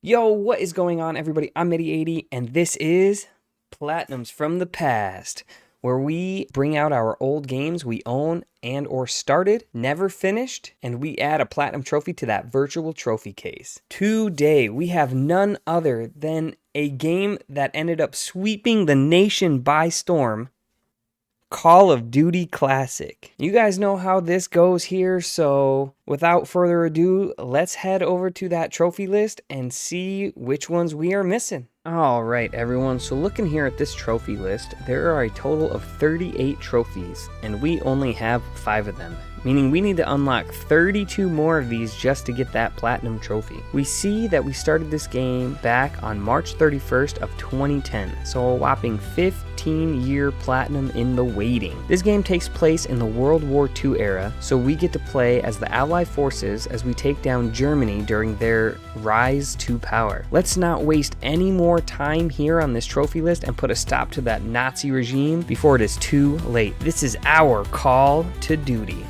Yo, what is going on, everybody? I'm Eddie80, and this is Platinums from the Past, where we bring out our old games we own and or started, never finished, and we add a Platinum Trophy to that virtual trophy case. Today, we have none other than a game that ended up sweeping the nation by storm, Call of Duty Classic. You guys know how this goes here, so without further ado, let's head over to that trophy list and see which ones we are missing. Alright everyone, so looking here at this trophy list, there are a total of 38 trophies, and we only have 5 of them, meaning we need to unlock 32 more of these just to get that Platinum Trophy. We see that we started this game back on March 31st of 2010, so a whopping 15-year Platinum in the waiting. This game takes place in the World War II era, so we get to play as the Allied forces as we take down Germany during their rise to power. Let's not waste any more time here on this trophy list and put a stop to that Nazi regime before it is too late. This is our call to duty.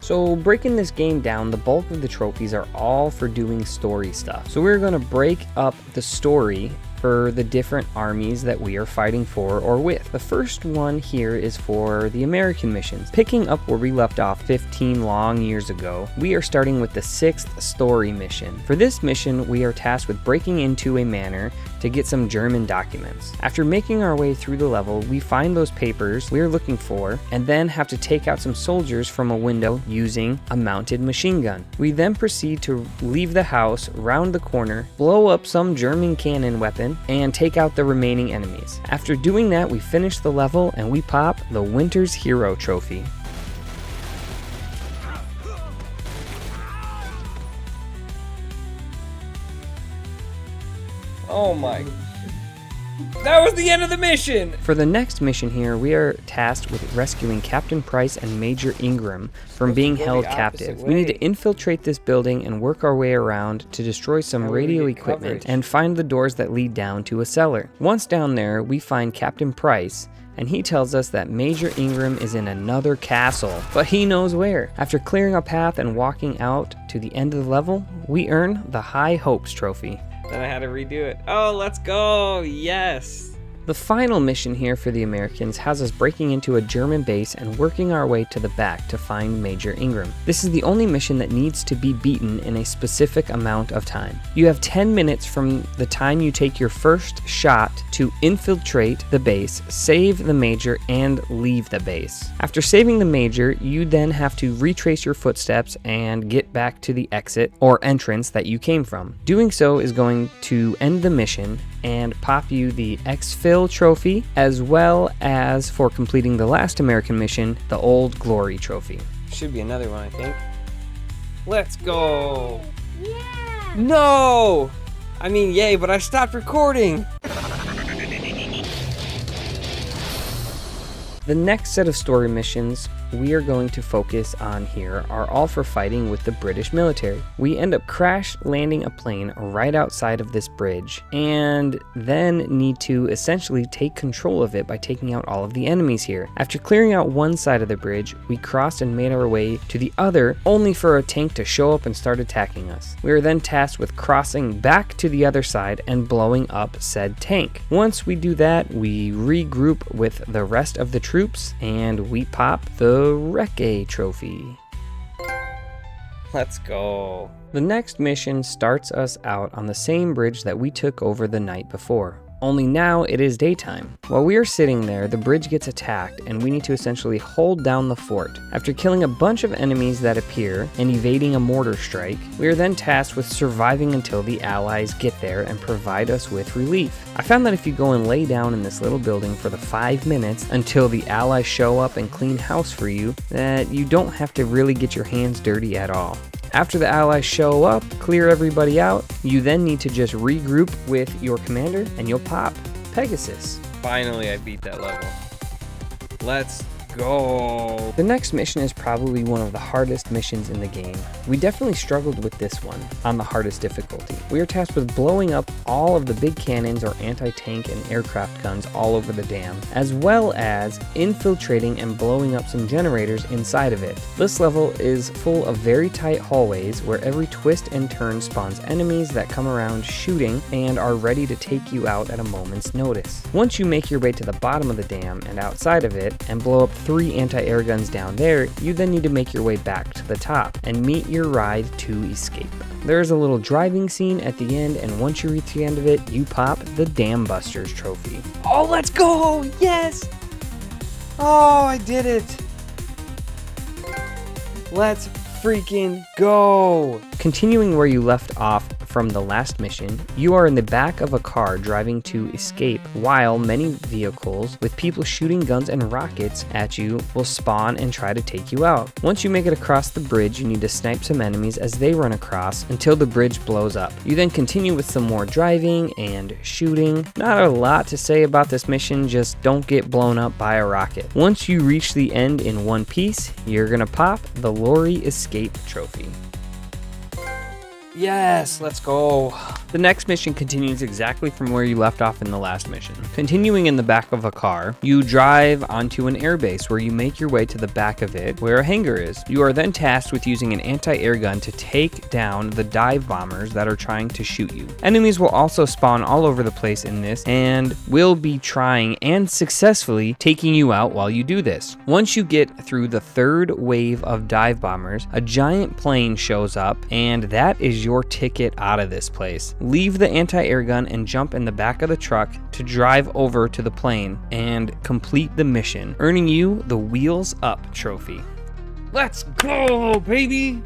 So breaking this game down, the bulk of the trophies are all for doing story stuff. So we're going to break up the story for the different armies that we are fighting for or with. The first one here is for the American missions. Picking up where we left off 15 long years ago, we are starting with the 6th story mission. For this mission, we are tasked with breaking into a manor to get some German documents. After making our way through the level, we find those papers we are looking for and then have to take out some soldiers from a window using a mounted machine gun. We then proceed to leave the house, round the corner, blow up some German cannon weapon, and take out the remaining enemies. After doing that, we finish the level and we pop the Winter's Hero Trophy. Oh my. That was the end of the mission! For the next mission here, we are tasked with rescuing Captain Price and Major Ingram from being held captive. We need to infiltrate this building and work our way around to destroy some radio equipment and find the doors that lead down to a cellar. Once down there, we find Captain Price, and he tells us that Major Ingram is in another castle, but he knows where. After clearing a path and walking out to the end of the level, we earn the High Hopes Trophy. Then I had to redo it. Oh, let's go! Yes! The final mission here for the Americans has us breaking into a German base and working our way to the back to find Major Ingram. This is the only mission that needs to be beaten in a specific amount of time. You have 10 minutes from the time you take your first shot to infiltrate the base, save the Major, and leave the base. After saving the Major, you then have to retrace your footsteps and get back to the exit or entrance that you came from. Doing so is going to end the mission and pop you the Exfil Trophy, as well as, for completing the last American mission, the Old Glory Trophy. Should be another one, I think. Let's go! Yeah! No! I mean, yay, but I stopped recording! The next set of story missions we are going to focus on here are all for fighting with the British military. We end up crash landing a plane right outside of this bridge and then need to essentially take control of it by taking out all of the enemies here. After clearing out one side of the bridge, we crossed and made our way to the other, only for a tank to show up and start attacking us. We were then tasked with crossing back to the other side and blowing up said tank. Once we do that, we regroup with the rest of the troops and we pop the Recce Trophy. Let's go. The next mission starts us out on the same bridge that we took over the night before. Only now it is daytime. While we are sitting there, the bridge gets attacked and we need to essentially hold down the fort. After killing a bunch of enemies that appear and evading a mortar strike, we are then tasked with surviving until the Allies get there and provide us with relief. I found that if you go and lay down in this little building for the 5 minutes until the Allies show up and clean house for you, that you don't have to really get your hands dirty at all. After the Allies show up, clear everybody out, you then need to just regroup with your commander and you'll pop Pegasus. Finally, I beat that level. Let's go. The next mission is probably one of the hardest missions in the game. We definitely struggled with this one on the hardest difficulty. We are tasked with blowing up all of the big cannons or anti-tank and aircraft guns all over the dam, as well as infiltrating and blowing up some generators inside of it. This level is full of very tight hallways where every twist and turn spawns enemies that come around shooting and are ready to take you out at a moment's notice. Once you make your way to the bottom of the dam and outside of it and blow up 3 anti-air guns down there, you then need to make your way back to the top and meet your ride to escape. There is a little driving scene at the end, and once you reach the end of it, you pop the Dam Busters trophy. Oh, let's go! Yes! Oh, I did it! Let's freaking go! Continuing where you left off from the last mission, you are in the back of a car driving to escape while many vehicles with people shooting guns and rockets at you will spawn and try to take you out. Once you make it across the bridge, you need to snipe some enemies as they run across until the bridge blows up. You then continue with some more driving and shooting. Not a lot to say about this mission, just don't get blown up by a rocket. Once you reach the end in one piece, you're gonna pop the Lorry Escape trophy. Yes, let's go. The next mission continues exactly from where you left off in the last mission. Continuing in the back of a car, you drive onto an airbase where you make your way to the back of it where a hangar is. You are then tasked with using an anti-air gun to take down the dive bombers that are trying to shoot you. Enemies will also spawn all over the place in this and will be trying and successfully taking you out while you do this. Once you get through the 3rd wave of dive bombers, a giant plane shows up, and that is your ticket out of this place. Leave the anti-air gun and jump in the back of the truck to drive over to the plane and complete the mission, earning you the Wheels Up trophy. Let's go, baby!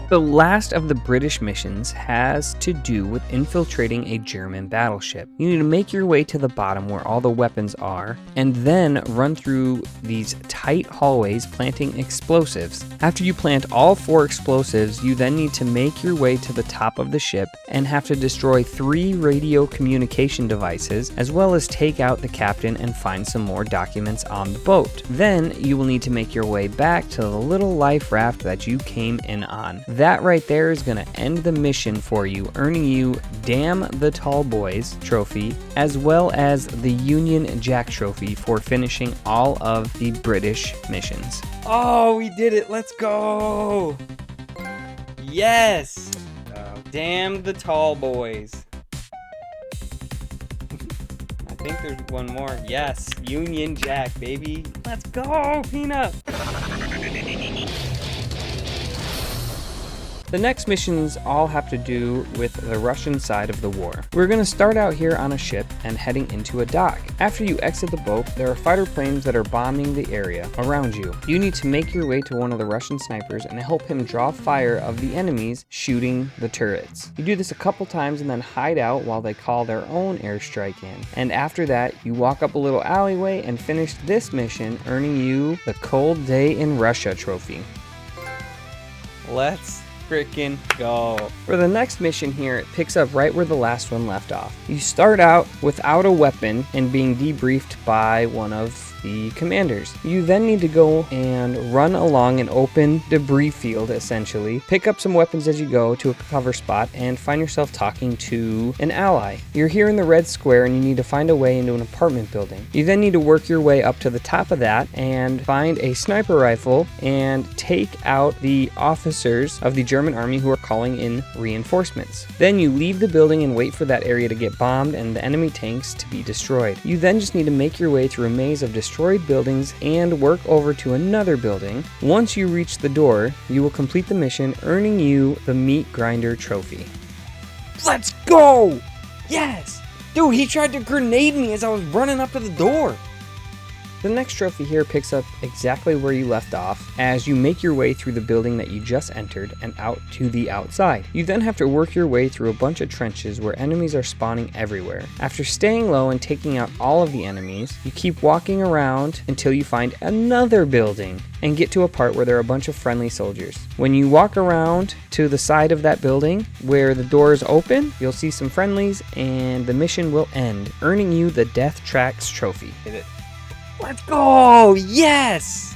The last of the British missions has to do with infiltrating a German battleship. You need to make your way to the bottom where all the weapons are, and then run through these tight hallways planting explosives. After you plant all 4 explosives, you then need to make your way to the top of the ship and have to destroy 3 radio communication devices, as well as take out the captain and find some more documents on the boat. Then you will need to make your way back to the little life raft that you came in on. That right there is going to end the mission for you, earning you Damn the Tall Boys trophy, as well as the Union Jack trophy for finishing all of the British missions. Oh, we did it. Let's go. Yes. Damn the Tall Boys. I think there's one more. Yes. Union Jack, baby. Let's go, Peanut. The next missions all have to do with the Russian side of the war. We're going to start out here on a ship and heading into a dock. After you exit the boat, there are fighter planes that are bombing the area around you. You need to make your way to one of the Russian snipers and help him draw fire of the enemies shooting the turrets. You do this a couple times and then hide out while they call their own airstrike in. And after that, you walk up a little alleyway and finish this mission, earning you the Cold Day in Russia trophy. Let's freaking go. For the next mission here, it picks up right where the last one left off. You start out without a weapon and being debriefed by one of the commanders. You then need to go and run along an open debris field, essentially. Pick up some weapons as you go to a cover spot and find yourself talking to an ally. You're here in the red square and you need to find a way into an apartment building. You then need to work your way up to the top of that and find a sniper rifle and take out the officers of the German army who are calling in reinforcements. Then you leave the building and wait for that area to get bombed and the enemy tanks to be destroyed. You then just need to make your way through a maze of destroyed buildings and work over to another building. Once you reach the door, you will complete the mission, earning you the Meat Grinder trophy. Let's go! Yes! Dude, he tried to grenade me as I was running up to the door. The next trophy here picks up exactly where you left off as you make your way through the building that you just entered and out to the outside. You then have to work your way through a bunch of trenches where enemies are spawning everywhere. After staying low and taking out all of the enemies, you keep walking around until you find another building and get to a part where there are a bunch of friendly soldiers. When you walk around to the side of that building where the door is open, you'll see some friendlies and the mission will end, earning you the Death Tracks trophy. Hit it. Let's go! Yes!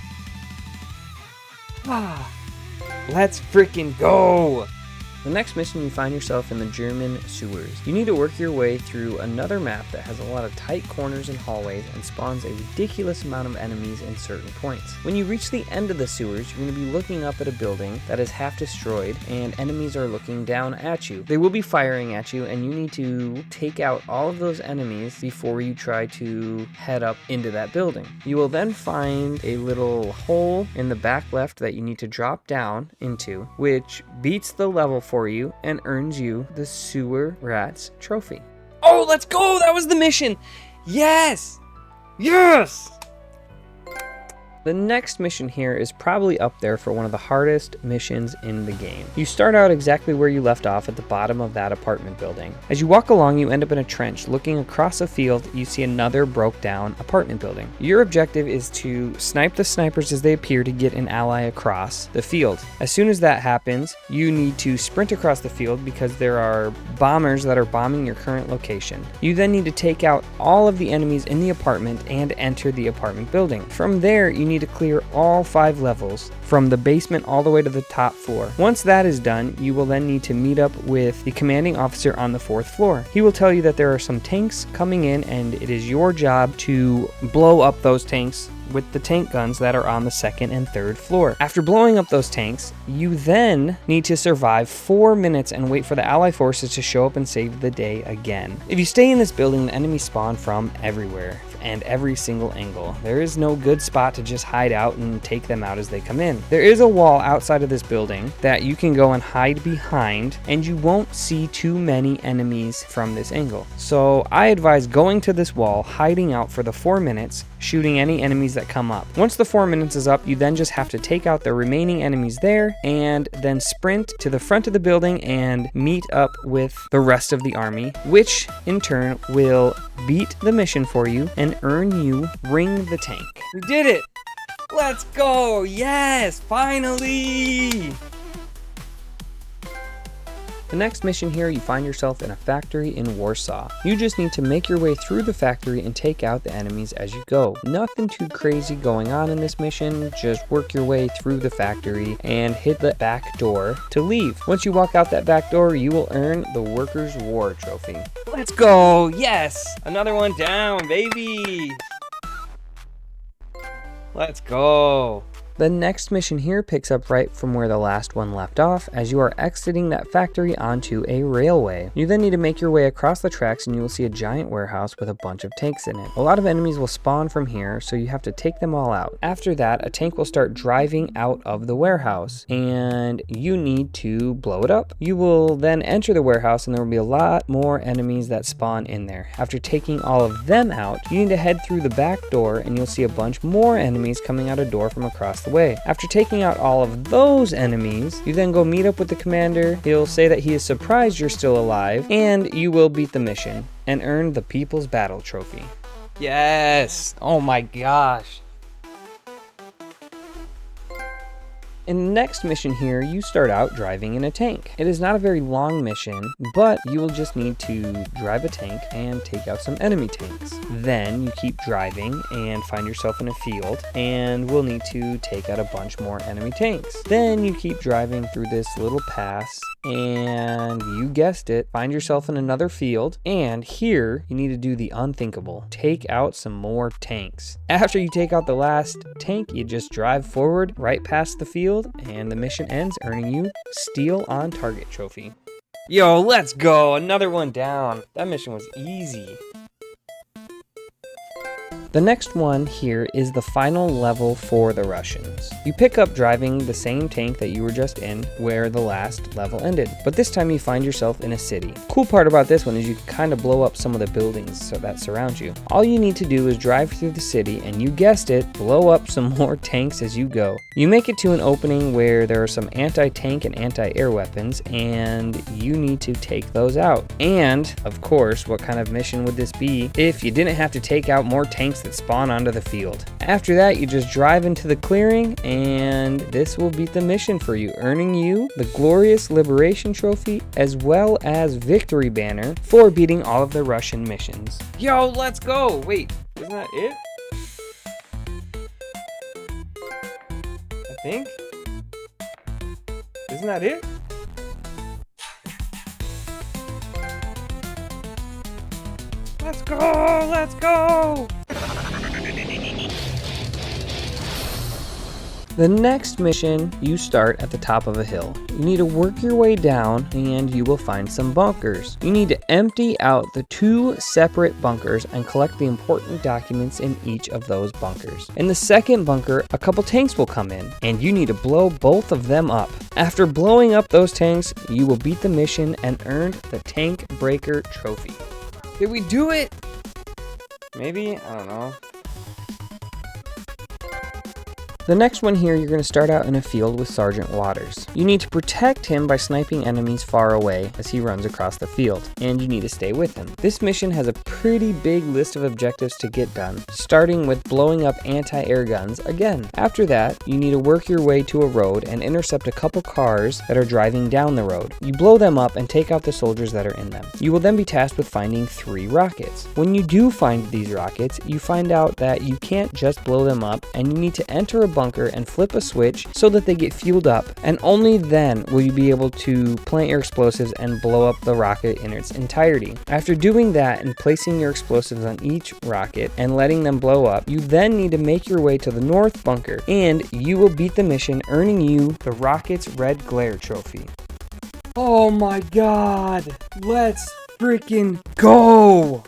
Let's freaking go! The next mission, you find yourself in the German sewers. You need to work your way through another map that has a lot of tight corners and hallways and spawns a ridiculous amount of enemies in certain points. When you reach the end of the sewers, you're going to be looking up at a building that is half destroyed and enemies are looking down at you. They will be firing at you and you need to take out all of those enemies before you try to head up into that building. You will then find a little hole in the back left that you need to drop down into, which beats the level for you and earns you the Sewer Rats trophy. Oh, let's go! That was the mission! Yes! Yes! The next mission here is probably up there for one of the hardest missions in the game. You start out exactly where you left off at the bottom of that apartment building. As you walk along, you end up in a trench. Looking across a field, you see another broke down apartment building. Your objective is to snipe the snipers as they appear to get an ally across the field. As soon as that happens, you need to sprint across the field because there are bombers that are bombing your current location. You then need to take out all of the enemies in the apartment and enter the apartment building. From there, you need to clear all 5 levels from the basement all the way to the top floor. Once that is done, you will then need to meet up with the commanding officer on the 4th floor. He will tell you that there are some tanks coming in and it is your job to blow up those tanks with the tank guns that are on the 2nd and 3rd floor. After blowing up those tanks, you then need to survive 4 minutes and wait for the ally forces to show up and save the day again. If you stay in this building, the enemies spawn from everywhere and every single angle. There is no good spot to just hide out and take them out as they come in. There is a wall outside of this building that you can go and hide behind and you won't see too many enemies from this angle. So I advise going to this wall, hiding out for the 4 minutes, shooting any enemies that come up. Once the 4 minutes is up, you then just have to take out the remaining enemies there and then sprint to the front of the building and meet up with the rest of the army, which in turn will beat the mission for you and earn you Ring the Tank. We did it! Let's go! Yes! Finally! The next mission here, you find yourself in a factory in Warsaw. You just need to make your way through the factory and take out the enemies as you go. Nothing too crazy going on in this mission, just work your way through the factory and hit the back door to leave. Once you walk out that back door, you will earn the Workers' War trophy. Let's go! Yes! Another one down, baby! Let's go! The next mission here picks up right from where the last one left off as you are exiting that factory onto a railway. You then need to make your way across the tracks and you will see a giant warehouse with a bunch of tanks in it. A lot of enemies will spawn from here, so you have to take them all out. After that, a tank will start driving out of the warehouse and you need to blow it up. You will then enter the warehouse and there will be a lot more enemies that spawn in there. After taking all of them out, you need to head through the back door and you'll see a bunch more enemies coming out a door from across the way. After taking out all of those enemies, you then go meet up with the commander. He'll say that he is surprised you're still alive, and you will beat the mission and earn the People's Battle Trophy. Yes! Oh my gosh! In the next mission here, you start out driving in a tank. It is not a very long mission, but you will just need to drive a tank and take out some enemy tanks. Then you keep driving and find yourself in a field and will need to take out a bunch more enemy tanks. Then you keep driving through this little pass and you guessed it, find yourself in another field, and here you need to do the unthinkable. Take out some more tanks. After you take out the last tank, you just drive forward right past the field and the mission ends, earning you Steel on Target trophy. Yo, let's go! Another one down. That mission was easy. The next one here is the final level for the Russians. You pick up driving the same tank that you were just in where the last level ended, but this time you find yourself in a city. Cool part about this one is you can kind of blow up some of the buildings that surround you. All you need to do is drive through the city and, you guessed it, blow up some more tanks as you go. You make it to an opening where there are some anti-tank and anti-air weapons, and you need to take those out. And of course, what kind of mission would this be if you didn't have to take out more tanks that spawn onto the field? After that, you just drive into the clearing, and this will beat the mission for you, earning you the glorious Liberation Trophy as well as Victory Banner for beating all of the Russian missions. Yo, let's go! Wait, isn't that it? I think? Isn't that it? Let's go! Let's go! The next mission, you start at the top of a hill. You need to work your way down and you will find some bunkers. You need to empty out the 2 separate bunkers and collect the important documents in each of those bunkers. In the second bunker, a couple tanks will come in and you need to blow both of them up. After blowing up those tanks, you will beat the mission and earn the Tank Breaker Trophy. Did we do it? Maybe? I don't know. The next one here, you're going to start out in a field with Sergeant Waters. You need to protect him by sniping enemies far away as he runs across the field, and you need to stay with him. This mission has a pretty big list of objectives to get done, starting with blowing up anti-air guns again. After that, you need to work your way to a road and intercept a couple cars that are driving down the road. You blow them up and take out the soldiers that are in them. You will then be tasked with finding 3 rockets. When you do find these rockets, you find out that you can't just blow them up, and you need to enter a bunker and flip a switch so that they get fueled up, and only then will you be able to plant your explosives and blow up the rocket in its entirety. After doing that and placing your explosives on each rocket and letting them blow up, you then need to make your way to the north bunker, and you will beat the mission, earning you the Rocket's Red Glare Trophy. Oh my god, let's freaking go!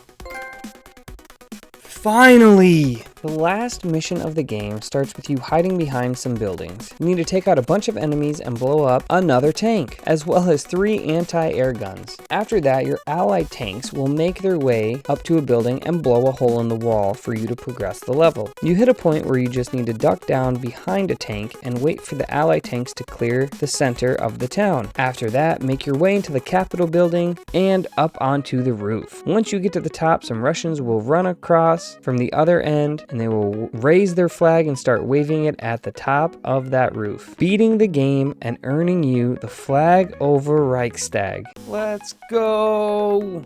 Finally! The last mission of the game starts with you hiding behind some buildings. You need to take out a bunch of enemies and blow up another tank, as well as 3 anti-air guns. After that, your allied tanks will make their way up to a building and blow a hole in the wall for you to progress the level. You hit a point where you just need to duck down behind a tank and wait for the allied tanks to clear the center of the town. After that, make your way into the Capitol building and up onto the roof. Once you get to the top, some Russians will run across from the other end, and they will raise their flag and start waving it at the top of that roof, beating the game and earning you the flag over Reichstag. Let's go!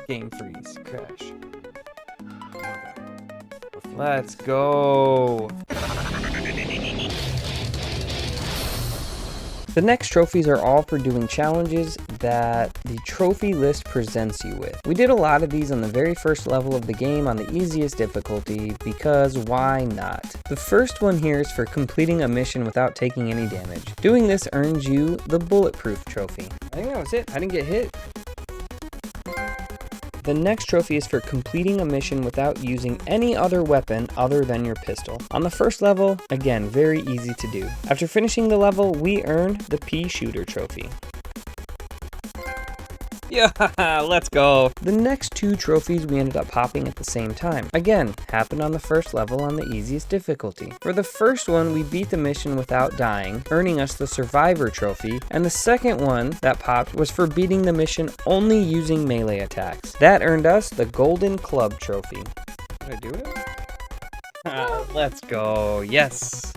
Game freeze, crash. Let's go! The next trophies are all for doing challenges that the trophy list presents you with. We did a lot of these on the very first level of the game on the easiest difficulty, because why not? The first one here is for completing a mission without taking any damage. Doing this earns you the Bulletproof Trophy. I think that was it. I didn't get hit. The next trophy is for completing a mission without using any other weapon other than your pistol. On the first level, again, very easy to do. After finishing the level, we earned the Pea Shooter Trophy. Yeah, let's go. The next 2 trophies we ended up popping at the same time. Again, happened on the first level on the easiest difficulty. For the first one, we beat the mission without dying, earning us the Survivor Trophy, and the second one that popped was for beating the mission only using melee attacks. That earned us the Golden Club Trophy. Did I do it? Let's go, yes.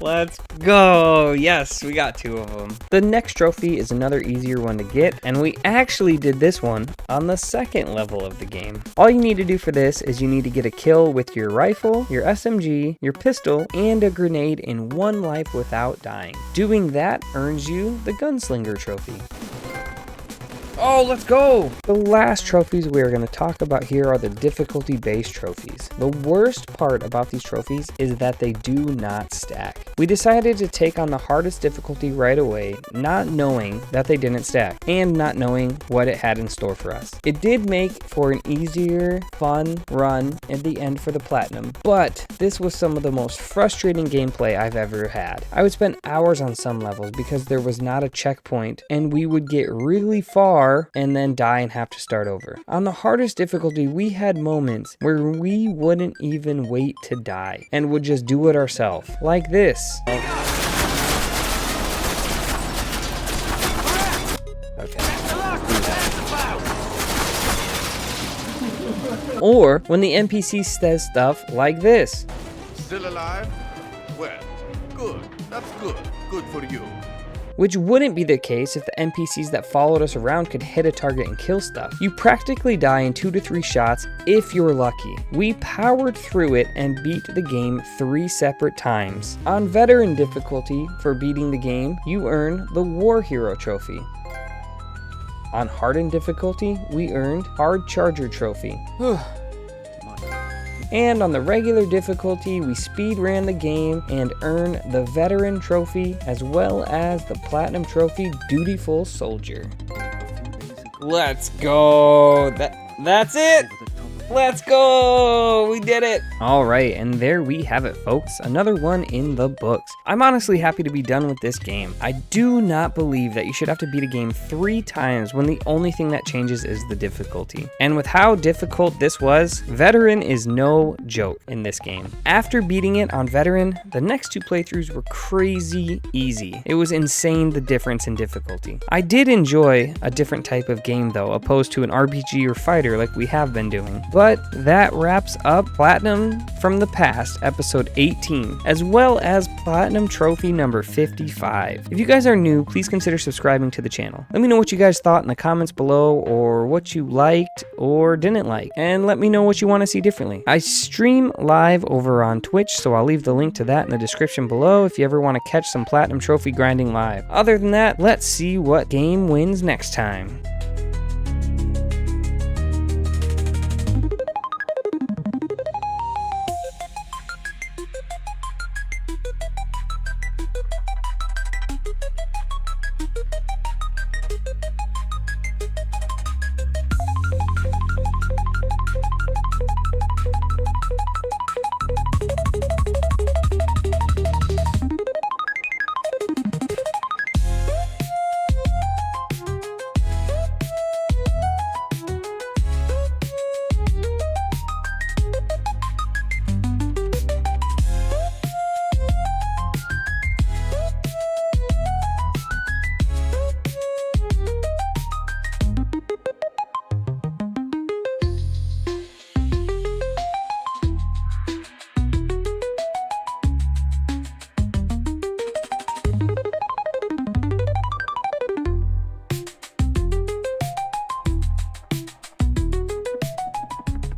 Let's go! Yes, we got 2 of them. The next trophy is another easier one to get, and we actually did this one on the second level of the game. All you need to do for this is you need to get a kill with your rifle, your SMG, your pistol, and a grenade in 1 life without dying. Doing that earns you the Gunslinger Trophy. Oh, let's go! The last trophies we are going to talk about here are the difficulty-based trophies. The worst part about these trophies is that they do not stack. We decided to take on the hardest difficulty right away, not knowing that they didn't stack, and not knowing what it had in store for us. It did make for an easier, fun run at the end for the platinum, but this was some of the most frustrating gameplay I've ever had. I would spend hours on some levels because there was not a checkpoint, and we would get really far and then die and have to start over. On the hardest difficulty, we had moments where we wouldn't even wait to die and would just do it ourselves, like this. Okay. Or when the NPC says stuff like this. Still alive? Well, good. That's good. Good for you. Which wouldn't be the case if the NPCs that followed us around could hit a target and kill stuff. You practically die in 2 to 3 shots if you're lucky. We powered through it and beat the game 3 separate times. On veteran difficulty, for beating the game, you earn the War Hero trophy. On hardened difficulty, we earned Hard Charger trophy. And on the regular difficulty, we speed ran the game and earned the Veteran Trophy as well as the Platinum Trophy Dutiful Soldier. Let's go! That's it! Let's go! We did it! Alright, and there we have it, folks. Another one in the books. I'm honestly happy to be done with this game. I do not believe that you should have to beat a game 3 times when the only thing that changes is the difficulty. And with how difficult this was, Veteran is no joke in this game. After beating it on Veteran, the next 2 playthroughs were crazy easy. It was insane the difference in difficulty. I did enjoy a different type of game though, opposed to an RPG or fighter like we have been doing. But that wraps up Platinum from the Past, episode 18, as well as Platinum Trophy number 55. If you guys are new, please consider subscribing to the channel. Let me know what you guys thought in the comments below, or what you liked or didn't like, and let me know what you want to see differently. I stream live over on Twitch, so I'll leave the link to that in the description below if you ever want to catch some Platinum Trophy grinding live. Other than that, let's see what game wins next time.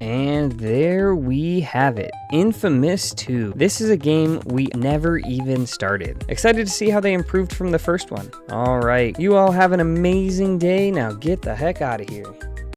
And there we have it, Infamous 2. This is a game we never even started. Excited to see how they improved from the first one. All right, you all have an amazing day. Now get the heck out of here.